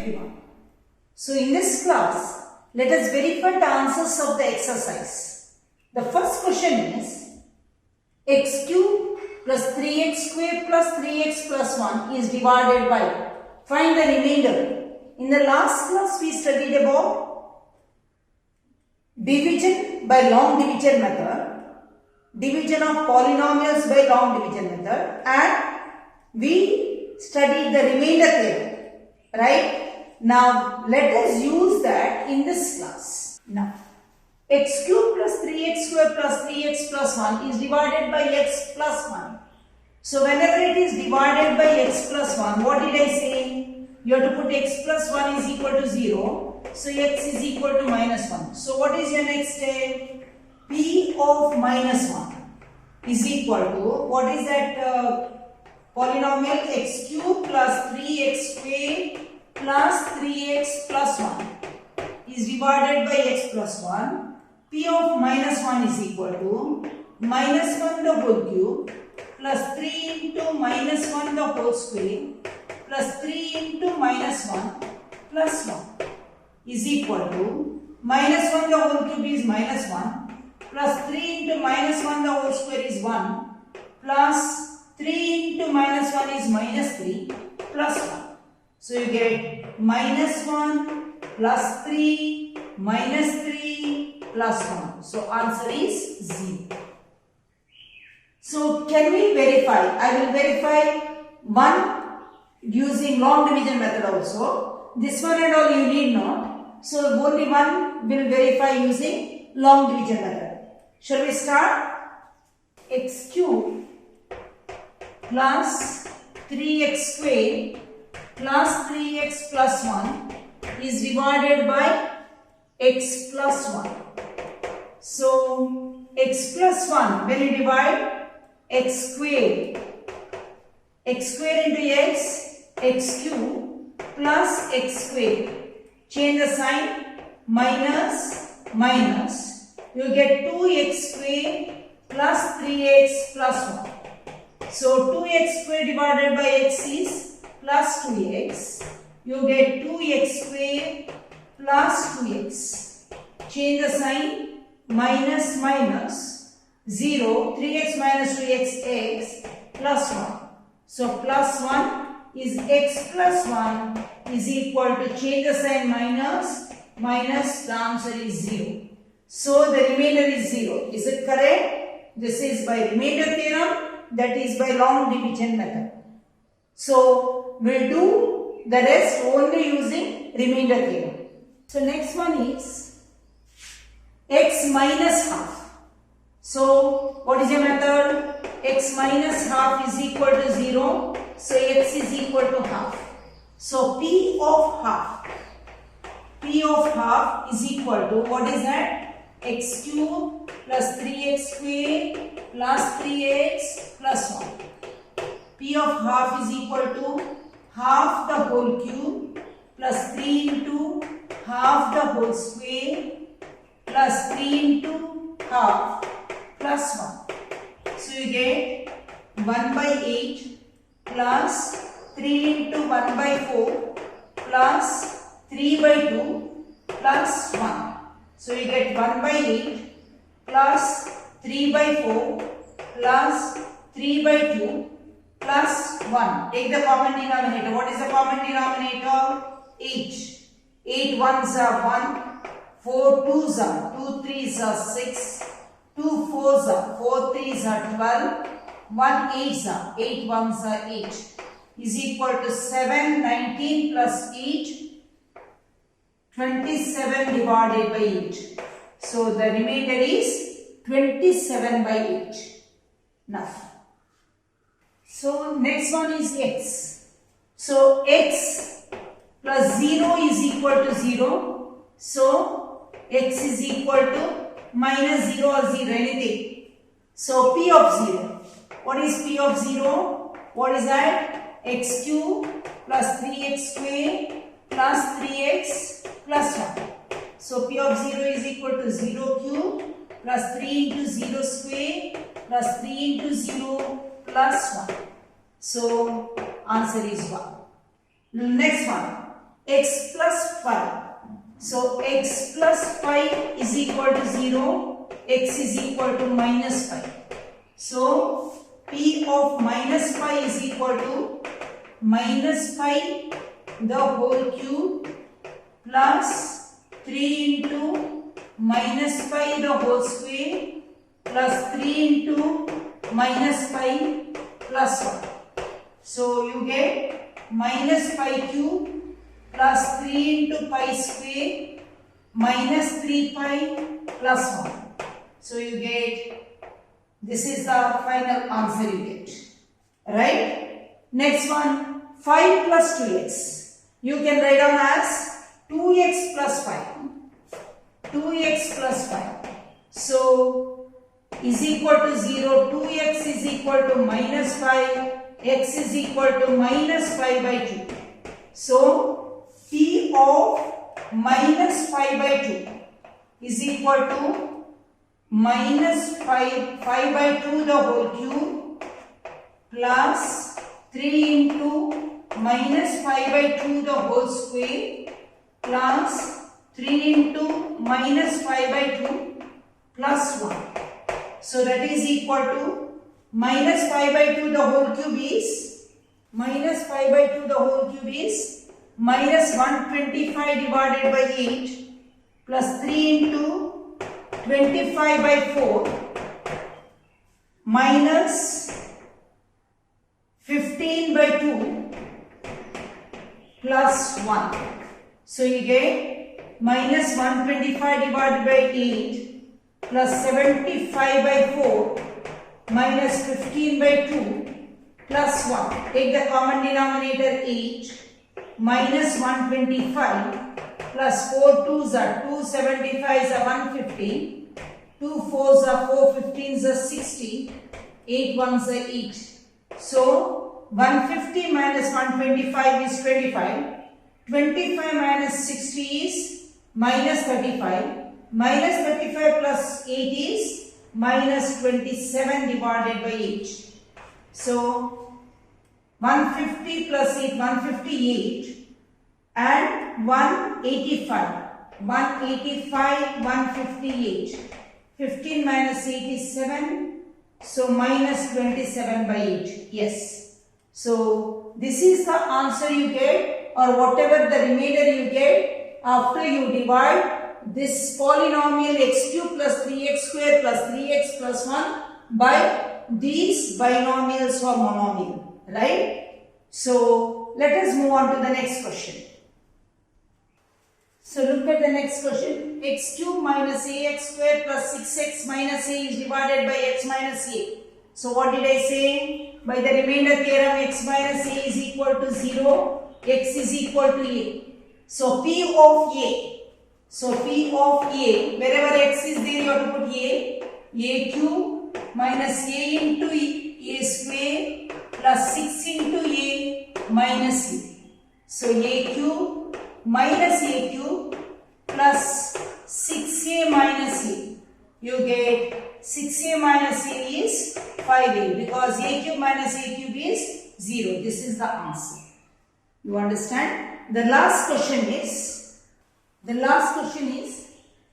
everyone. So in this class, let us verify the answers of the exercise. The first question is x cube plus 3x square plus 3x plus 1 is divided by. Find the remainder. In the last class we studied about division by long division method, division of polynomials by long division method, and we studied the remainder theorem, right? Now let us use that in this class. Now x cube plus 3x square plus 3x plus 1 is divided by x plus 1. So whenever it is divided by x plus 1, what did I say? You have to put x plus 1 is equal to 0. So x is equal to minus 1. So what is your next step? P of minus 1 is equal to, what is that polynomial? X cube plus 3x square plus 3x plus 1 is divided by x plus 1. P of minus 1 is equal to minus 1 the whole cube plus 3 into minus 1 the whole square plus 3 into minus 1 plus 1 is equal to minus 1 the whole cube is minus 1 plus 3 into minus 1 the whole square is 1 plus 3 into minus 1 is minus 3 plus 1. So you get minus 1 plus 3 minus 3 plus 1. So answer is 0. So can we verify? I will verify one using long division method also. This one and all you need not. So only one will verify using long division method. Shall we start? X cube plus 3x square plus 3x plus 1 is divided by x plus 1. So x plus 1, when you divide x square into x cube plus x square. Change the sign, minus, minus. You get 2x square plus 3x plus 1. So 2x square divided by x is plus 2x. You get 2x square plus 2x. Change the sign, minus, minus. 0, 3x minus 2x, x plus 1. So plus 1 is x plus 1 is equal to, change the sign, minus, minus, the answer is 0. So the remainder is 0. Is it correct? This is by remainder theorem, that is by long division method. So we'll do the rest only using remainder theorem. So next one is x minus half. So what is your method? X minus half is equal to 0. So x is equal to half. So P of half is equal to, what is that? X cube plus 3x square plus 3x plus 1. P of half is equal to half the whole cube plus 3 into half the whole square plus 3 into half plus 1. So you get 1 by 8 plus 3 into 1 by 4 plus 3 by 2 plus 1. So you get 1 by 8 plus 3 by 4 plus 3 by 2 plus 1. Take the common denominator. What is the common denominator? 8. 8 ones are 1, 4 twos are 2 threes are 6, 2 fours are 4 threes are 12, 1 eights are 8 ones are 8 is equal to 7, 19 plus 8, 27 divided by 8. So the remainder is 27 by 8. Now, so next one is x. So x plus 0 is equal to 0. So x is equal to minus 0 or 0, anything. So P of 0. What is P of 0? What is that? X cube plus 3x square plus 3x plus 1. So P of 0 is equal to 0 cube plus 3 into 0 square plus 3 into 0 plus 1. So answer is 1. Next one. x plus 5. So x plus 5 is equal to 0, x is equal to minus 5. So p of minus 5 is equal to minus 5 the whole cube plus 3 into minus 5 the whole square plus 3 into minus 5 plus 1. So you get minus pi cube plus 3 into pi square minus 3 pi plus 1. So you get, this is the final answer you get. Right? Next one, 5 plus 2x. You can write down as 2x plus 5. 2x plus 5. So is equal to 0. 2x is equal to minus 5. X is equal to minus 5 by 2. So p of minus 5 by 2 is equal to minus 5 by 2 the whole cube plus 3 into minus 5 by 2 the whole square plus 3 into minus 5 by 2 plus 1. So that is equal to minus 5 by 2 the whole cube is minus 5 by 2 the whole cube is minus 125 divided by 8 plus 3 into 25 by 4 minus 15 by 2 plus 1. So you get minus 125 divided by 8 plus 75 by 4 minus 15 by 2 plus 1. Take the common denominator 8 minus 125 plus 4 2s are 275s are 150, 2 4s are 4 15s are 60, 8 1s are 8. So 150 minus 125 is 25. 25 minus 60 is minus 35. Minus 35 plus 8 is minus 27 divided by 8. So 150 plus 8, 158 and 185. 185, 158. 15 minus 8 is 7. So minus 27 by 8. Yes. So this is the answer you get, or whatever the remainder you get after you divide this polynomial x cube plus 3x square plus 3x plus 1 by these binomials or monomial. Right? So let us move on to the next question. So look at the next question. X cube minus ax square plus 6x minus a is divided by x minus a. So what did I say? By the remainder theorem, x minus a is equal to 0, x is equal to a. So p of a. So p of a, wherever x is there you have to put a cube minus a into a square plus 6 into a minus a. So a cube minus a cube plus 6a minus a. You get 6a minus a is 5a, because a cube minus a cube is 0. This is the answer. You understand? The last question is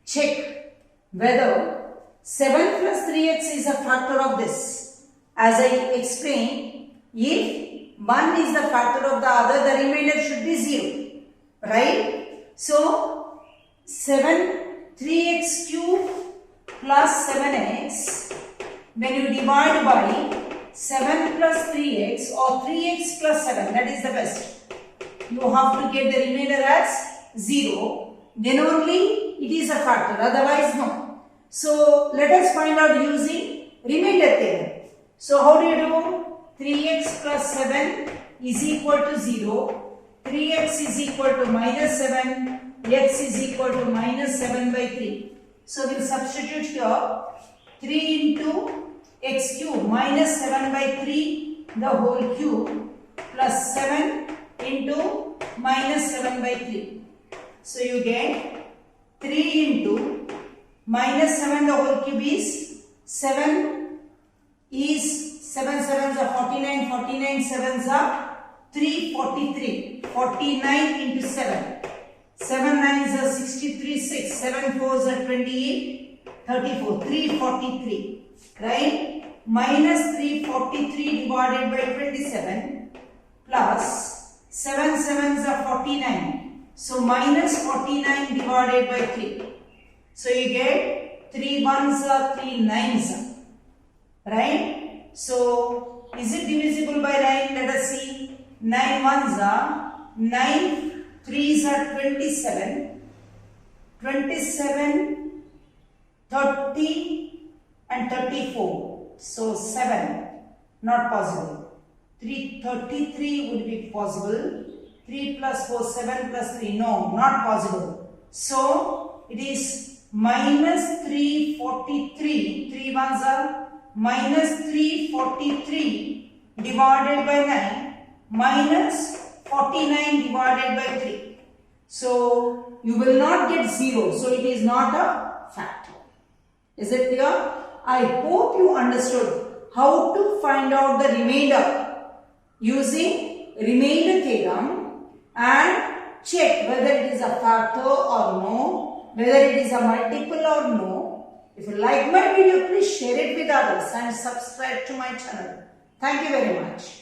check whether 7 plus 3x is a factor of this. As I explained, if one is the factor of the other, the remainder should be 0. Right? So 3x cube plus 7x, when you divide by 7 plus 3x or 3x plus 7, that is the best. You have to get the remainder as 0. Then only it is a factor, otherwise no. So let us find out using remainder theorem. So how do you do? 3x plus 7 is equal to 0. 3x is equal to minus 7. X is equal to minus 7 by 3. So we will substitute here 3 into x cube minus 7 by 3 the whole cube plus 7 into minus 7 by 3. So you get 3 into minus 7 the whole cube is 7 is 7 sevens are 49, 49 sevens are 343. 49 into 7. 7 9s are 63, 6. 7 4s are 28, 34. 343. Right? Minus 343 divided by 27 plus 7 7s are 49. So minus 49 divided by 3. So you get 3 1s are 3 9s. Right? So is it divisible by 9? Let us see. 9 1s are 9. 3s are 27, 27, 30 and 34. So 7, not possible. 333 would be possible. 3 plus 4, 7 plus 3, no, not possible. So it is minus 343, 3 ones are minus 343 divided by 9 minus 49 divided by 3. So you will not get 0. So it is not a factor. Is it clear? I hope you understood how to find out the remainder using remainder theorem and check whether it is a factor or no, whether it is a multiple or no. If you like my video, please share it with others and subscribe to my channel. Thank you very much.